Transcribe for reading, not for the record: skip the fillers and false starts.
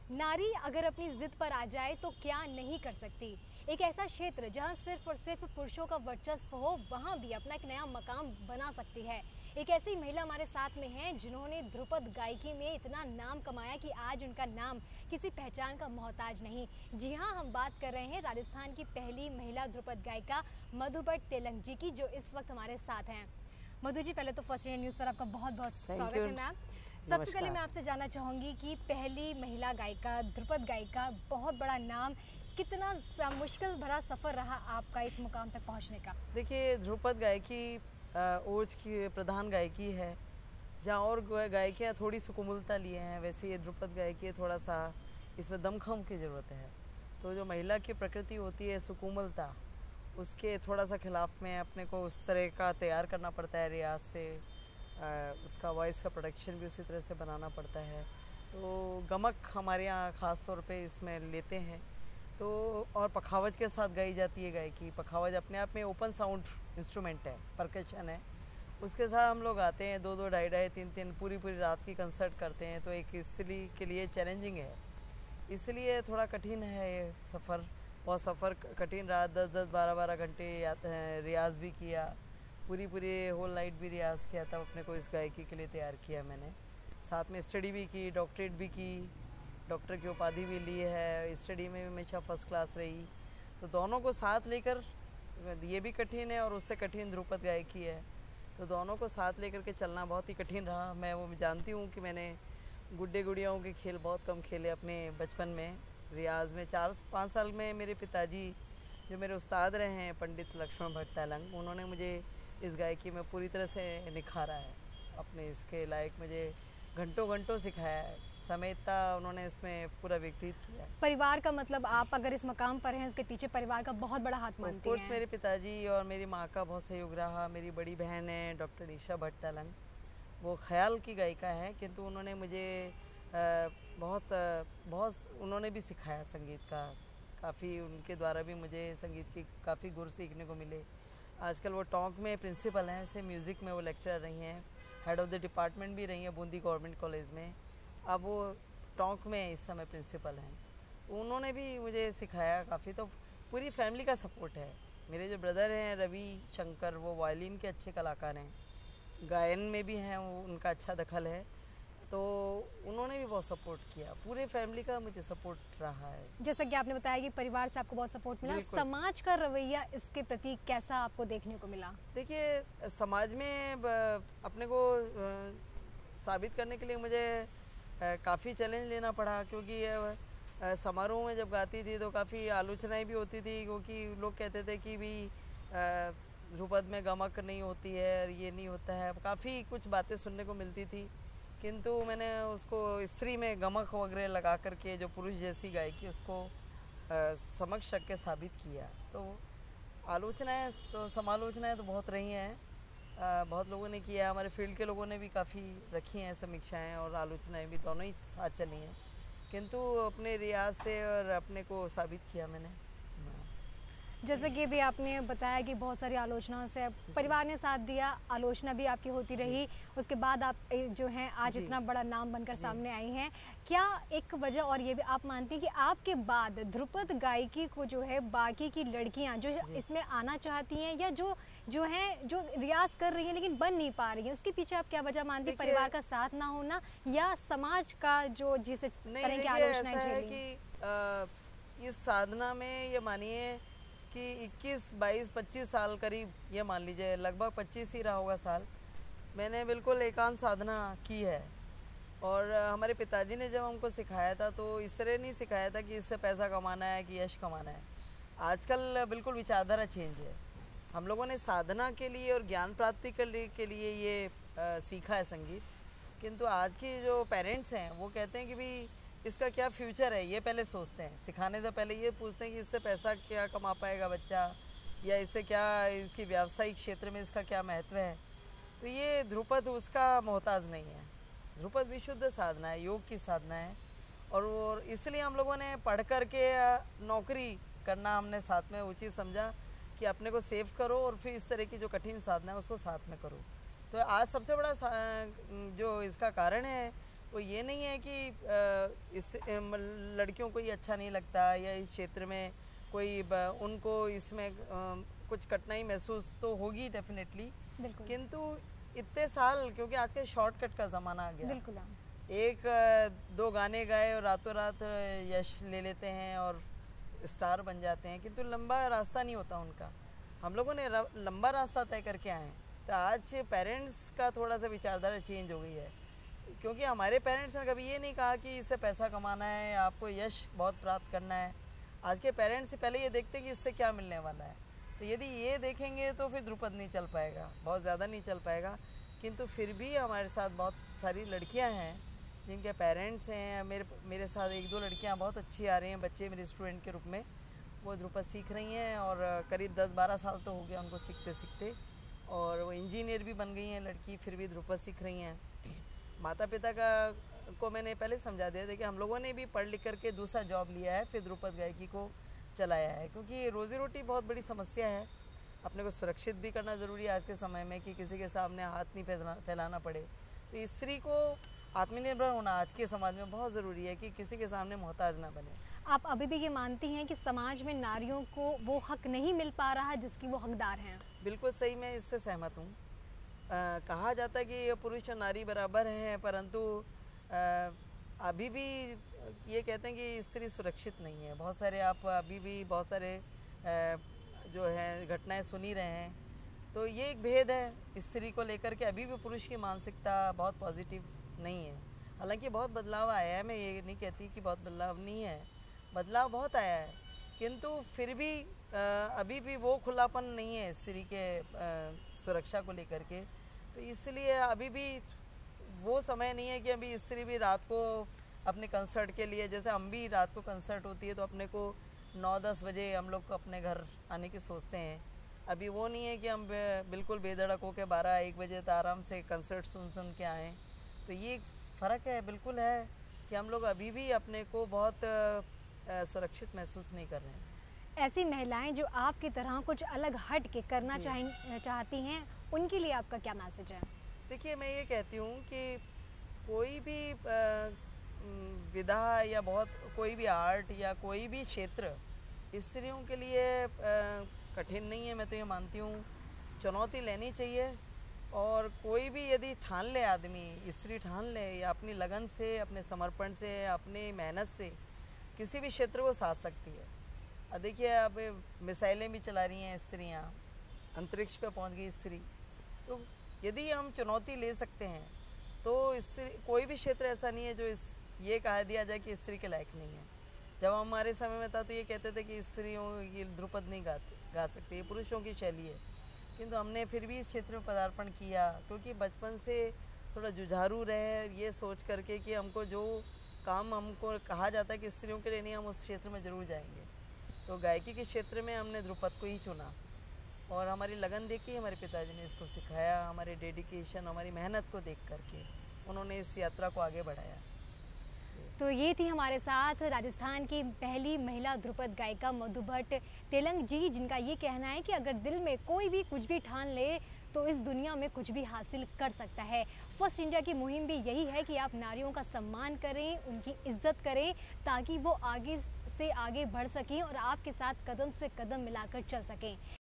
नारी अगर अपनी जिद पर आ जाए तो क्या नहीं कर सकती। एक ऐसा क्षेत्र जहां सिर्फ और सिर्फ पुरुषों का वर्चस्व हो, वहां भी अपना एक नया मकाम बना सकती है। एक ऐसी महिला हमारे साथ में है जिन्होंने ध्रुपद गायकी में इतना नाम कमाया कि आज उनका नाम किसी पहचान का मोहताज नहीं। जी हाँ, हम बात कर रहे हैं राजस्थान की पहली महिला ध्रुपद गायिका मधु भट्ट तेलंग जी की, जो इस वक्त हमारे साथ हैं। मधु जी, पहले तो फर्स्ट इंडिया न्यूज़ पर आपका बहुत बहुत स्वागत है मैम। सबसे पहले मैं आपसे जानना चाहूँगी कि पहली महिला गायिका, ध्रुपद गायिका, बहुत बड़ा नाम, कितना मुश्किल भरा सफ़र रहा आपका इस मुकाम तक पहुँचने का? देखिए, ध्रुपद गायकी ओज की प्रधान गायकी है। जहाँ और गायकियाँ थोड़ी सुकुमलता लिए हैं, वैसे ये ध्रुपद गायकी थोड़ा सा इसमें दमखम की ज़रूरत है। तो जो महिला की प्रकृति होती है सुकुमलता, उसके थोड़ा सा खिलाफ में अपने को उस तरह का तैयार करना पड़ता है रियाज से। उसका वॉइस का प्रोडक्शन भी उसी तरह से बनाना पड़ता है। तो गमक हमारे यहाँ ख़ास तौर पे इसमें लेते हैं। तो और पखावज के साथ गाई जाती है गायकी। पखावज अपने आप में ओपन साउंड इंस्ट्रूमेंट है, परकशन है। उसके साथ हम लोग आते हैं, 2-2, ढाई-ढाई, 3-3 पूरी रात की कंसर्ट करते हैं। तो एक स्त्री के लिए चैलेंजिंग है, इसलिए थोड़ा कठिन है ये सफ़र। बहुत सफ़र कठिन रहा, 10-10, 12-12 घंटे रियाज़ भी किया, पूरी होल नाइट भी रियाज़ किया, तब अपने को इस गायकी के लिए तैयार किया मैंने। साथ में स्टडी भी की, डॉक्टरेट भी की, डॉक्टर की उपाधि भी ली है। स्टडी में भी हमेशा फर्स्ट क्लास रही। तो दोनों को साथ लेकर, ये भी कठिन है और उससे कठिन ध्रुपद गायकी है, तो दोनों को साथ लेकर के चलना बहुत ही कठिन रहा। मैं वो जानती हूँ कि मैंने गुड्डे गुड़ियाओं के खेल बहुत कम खेले अपने बचपन में। रियाज़ में 4-5 साल में मेरे पिताजी, जो मेरे उस्ताद रहे हैं पंडित लक्ष्मण भट्ट तेलंग, उन्होंने मुझे इस गायकी में पूरी तरह से निखारा है। अपने इसके लायक मुझे घंटों घंटों सिखाया है। समेतता उन्होंने इसमें पूरा व्यतीत किया। परिवार का मतलब, आप अगर इस मकाम पर हैं, उसके पीछे परिवार का बहुत बड़ा हाथ मानती हैं। ऑफ कोर्स मेरे पिताजी और मेरी माँ का बहुत सहयोग रहा। मेरी बड़ी बहन है डॉक्टर ईशा भट्ट तेलंग, वो ख्याल की गायिका है, किंतु उन्होंने मुझे बहुत उन्होंने भी सिखाया संगीत का। काफ़ी उनके द्वारा भी मुझे संगीत की काफ़ी गुर सीखने को मिले। आजकल वो टोंक में प्रिंसिपल हैं, ऐसे म्यूज़िक में वो लेक्चरर रही हैं, हेड ऑफ़ द डिपार्टमेंट भी रही हैं बूंदी गवर्नमेंट कॉलेज में। अब वो टोंक में इस समय प्रिंसिपल हैं। उन्होंने भी मुझे सिखाया काफ़ी। तो पूरी फैमिली का सपोर्ट है। मेरे जो ब्रदर हैं रवि शंकर, वो वायलिन के अच्छे कलाकार हैं, गायन में भी हैं, उनका अच्छा दखल है, तो उन्होंने भी बहुत सपोर्ट किया। पूरे फैमिली का मुझे सपोर्ट रहा है। जैसा कि आपने बताया कि परिवार से आपको बहुत सपोर्ट मिला, समाज का रवैया इसके प्रति कैसा आपको देखने को मिला? देखिए, समाज में अपने को साबित करने के लिए मुझे काफ़ी चैलेंज लेना पड़ा, क्योंकि समारोह में जब गाती थी तो काफ़ी आलोचनाएं भी होती थी, क्योंकि लोग कहते थे कि भी ध्रुपद में गमक नहीं होती है, ये नहीं होता है, काफ़ी कुछ बातें सुनने को मिलती थी। किंतु मैंने उसको स्त्री में गमक वगैरह लगा करके जो पुरुष जैसी गायकी, उसको समक्ष रख के साबित किया। तो आलोचनाएं तो समालोचनाएं तो बहुत रही हैं, बहुत लोगों ने किया, हमारे फील्ड के लोगों ने भी काफ़ी रखी हैं समीक्षाएं, और आलोचनाएं भी दोनों ही साथ चली हैं। किंतु अपने रियाज से और अपने को साबित किया मैंने। जैसे कि भी आपने बताया कि बहुत सारी आलोचनाओं से परिवार ने साथ दिया, आलोचना भी आपकी होती रही, उसके बाद आप जो हैं आज इतना बड़ा नाम बनकर सामने आई हैं। क्या एक वजह और ये भी आप मानती हैं कि आपके बाद ध्रुपद गायकी को जो है बाकी की लड़कियां जो इसमें आना चाहती हैं, या जो हैं जो रियाज कर रही हैं लेकिन बन नहीं पा रही हैं, उसके पीछे आप क्या वजह मानती हैं? परिवार का साथ ना होना या समाज का जो जिस तरह की आलोचनाएं झेली? इस साधना में ये मानिए कि 21, 22, 25 साल करीब, ये मान लीजिए लगभग 25 ही रहा होगा साल, मैंने बिल्कुल एकांत साधना की है। और हमारे पिताजी ने जब हमको सिखाया था तो इस तरह नहीं सिखाया था कि इससे पैसा कमाना है कि यश कमाना है। आजकल बिल्कुल विचारधारा चेंज है। हम लोगों ने साधना के लिए और ज्ञान प्राप्ति के लिए ये सीखा है संगीत, किंतु आज की जो पेरेंट्स हैं वो कहते हैं कि भाई इसका क्या फ्यूचर है, ये पहले सोचते हैं। सिखाने से पहले ये पूछते हैं कि इससे पैसा क्या कमा पाएगा बच्चा, या इससे क्या, इसकी व्यावसायिक क्षेत्र में इसका क्या महत्व है। तो ये ध्रुपद उसका मोहताज नहीं है। ध्रुपद विशुद्ध साधना है, योग की साधना है, और इसलिए हम लोगों ने पढ़ कर के नौकरी करना हमने साथ में उचित समझा कि अपने को सेव करो और फिर इस तरह की जो कठिन साधना है उसको साथ में करो। तो आज सबसे बड़ा जो इसका कारण है वो ये नहीं है कि लड़कियों को ये अच्छा नहीं लगता या इस क्षेत्र में उनको इसमें कुछ कठिनाई महसूस तो होगी डेफिनेटली, किंतु इतने साल, क्योंकि आज का शॉर्टकट का ज़माना आ गया। बिल्कुल। एक दो गाने गाए और रातों रात यश ले लेते हैं और स्टार बन जाते हैं, किंतु लंबा रास्ता नहीं होता उनका। हम लोगों ने लंबा रास्ता तय करके आए हैं। तो आज पेरेंट्स का थोड़ा सा विचारधारा चेंज हो गई है, क्योंकि हमारे पेरेंट्स ने कभी ये नहीं कहा कि इससे पैसा कमाना है, आपको यश बहुत प्राप्त करना है। आज के पेरेंट्स पहले ये देखते हैं कि इससे क्या मिलने वाला है। तो यदि ये देखेंगे तो फिर ध्रुपद नहीं चल पाएगा, बहुत ज़्यादा नहीं चल पाएगा। किंतु फिर भी हमारे साथ बहुत सारी लड़कियां हैं जिनके पेरेंट्स हैं। मेरे साथ एक दो लड़कियां बहुत अच्छी आ रही हैं, बच्चे मेरे स्टूडेंट के रूप में, वो ध्रुपद सीख रही हैं और करीब 10-12 साल तो हो गया उनको सीखते सीखते, और वो इंजीनियर भी बन गई हैं लड़की, फिर भी ध्रुपद सीख रही हैं। माता पिता को मैंने पहले समझा दिया था कि हम लोगों ने भी पढ़ लिख करके दूसरा जॉब लिया है, फिर ध्रुपद गायकी को चलाया है, क्योंकि रोज़ी रोटी बहुत बड़ी समस्या है। अपने को सुरक्षित भी करना ज़रूरी है आज के समय में, कि किसी के सामने हाथ नहीं फैलाना पड़े। तो स्त्री को आत्मनिर्भर होना आज के समाज में बहुत ज़रूरी है, कि किसी के सामने मोहताज ना बने। आप अभी भी ये मानती हैं कि समाज में नारियों को वो हक नहीं मिल पा रहा जिसकी वो हकदार हैं? बिल्कुल सही, मैं इससे सहमत हूँ। कहा जाता है कि पुरुष और नारी बराबर हैं, परंतु अभी भी ये कहते हैं कि स्त्री सुरक्षित नहीं है। बहुत सारे आप अभी भी बहुत सारे जो है घटनाएं सुनी रहे हैं। तो ये एक भेद है स्त्री को लेकर के। अभी भी पुरुष की मानसिकता बहुत पॉजिटिव नहीं है। हालांकि बहुत बदलाव आया है, मैं ये नहीं कहती कि बहुत बदलाव नहीं है, बदलाव बहुत आया है, किंतु फिर भी अभी भी वो खुलापन नहीं है स्त्री के सुरक्षा को लेकर के। तो इसलिए अभी भी वो समय नहीं है कि अभी स्त्री भी रात को अपने कंसर्ट के लिए, जैसे हम भी रात को कंसर्ट होती है तो अपने को 9-10 बजे हम लोग को अपने घर आने की सोचते हैं। अभी वो नहीं है कि हम बिल्कुल बेधड़क होकर 12-1 बजे तक आराम से कंसर्ट सुन के आएँ। तो ये फ़र्क है, बिल्कुल है, कि हम लोग अभी भी अपने को बहुत सुरक्षित महसूस नहीं कर रहे हैं। ऐसी महिलाएं जो आपकी तरह कुछ अलग हट के करना चाहती हैं, उनके लिए आपका क्या मैसेज है? देखिए, मैं ये कहती हूँ कि कोई भी विधा या कोई भी आर्ट या कोई भी क्षेत्र स्त्रियों के लिए कठिन नहीं है। मैं तो ये मानती हूँ चुनौती लेनी चाहिए, और कोई भी यदि ठान ले, आदमी स्त्री ठान ले, या अपनी लगन से, अपने समर्पण से, अपनी मेहनत से किसी भी क्षेत्र को साध सकती है। देखिए, अब मिसाइलें भी चला रही हैं स्त्रियाँ, अंतरिक्ष पे पहुंच गई स्त्री। तो यदि हम चुनौती ले सकते हैं तो स्त्री, कोई भी क्षेत्र ऐसा नहीं है जो ये कहा दिया जाए कि स्त्री के लायक नहीं है। जब हमारे समय में था तो ये कहते थे कि स्त्रियों ये ध्रुपद नहीं गा सकती, ये पुरुषों की शैली है। किंतु हमने फिर भी इस क्षेत्र में पदार्पण किया, क्योंकि बचपन से थोड़ा जुझारू रहे, ये सोच करके कि हमको जो काम हमको कहा जाता है कि स्त्रियों के लिए नहीं, हम उस क्षेत्र में ज़रूर जाएंगे। तो गायकी के क्षेत्र में हमने ध्रुपद को ही चुना, और हमारी लगन देखी, हमारे पिताजी ने इसको सिखाया, हमारे डेडिकेशन, हमारी मेहनत को देख करके उन्होंने इस यात्रा को आगे बढ़ाया। तो ये थी हमारे साथ राजस्थान की पहली महिला ध्रुपद गायिका मधु भट्ट तेलंग जी, जिनका ये कहना है कि अगर दिल में कोई भी कुछ भी ठान ले तो इस दुनिया में कुछ भी हासिल कर सकता है। फर्स्ट इंडिया की मुहिम भी यही है कि आप नारियों का सम्मान करें, उनकी इज्जत करें, ताकि वो आगे से आगे बढ़ सकें और आपके साथ कदम से कदम मिलाकर चल सकें।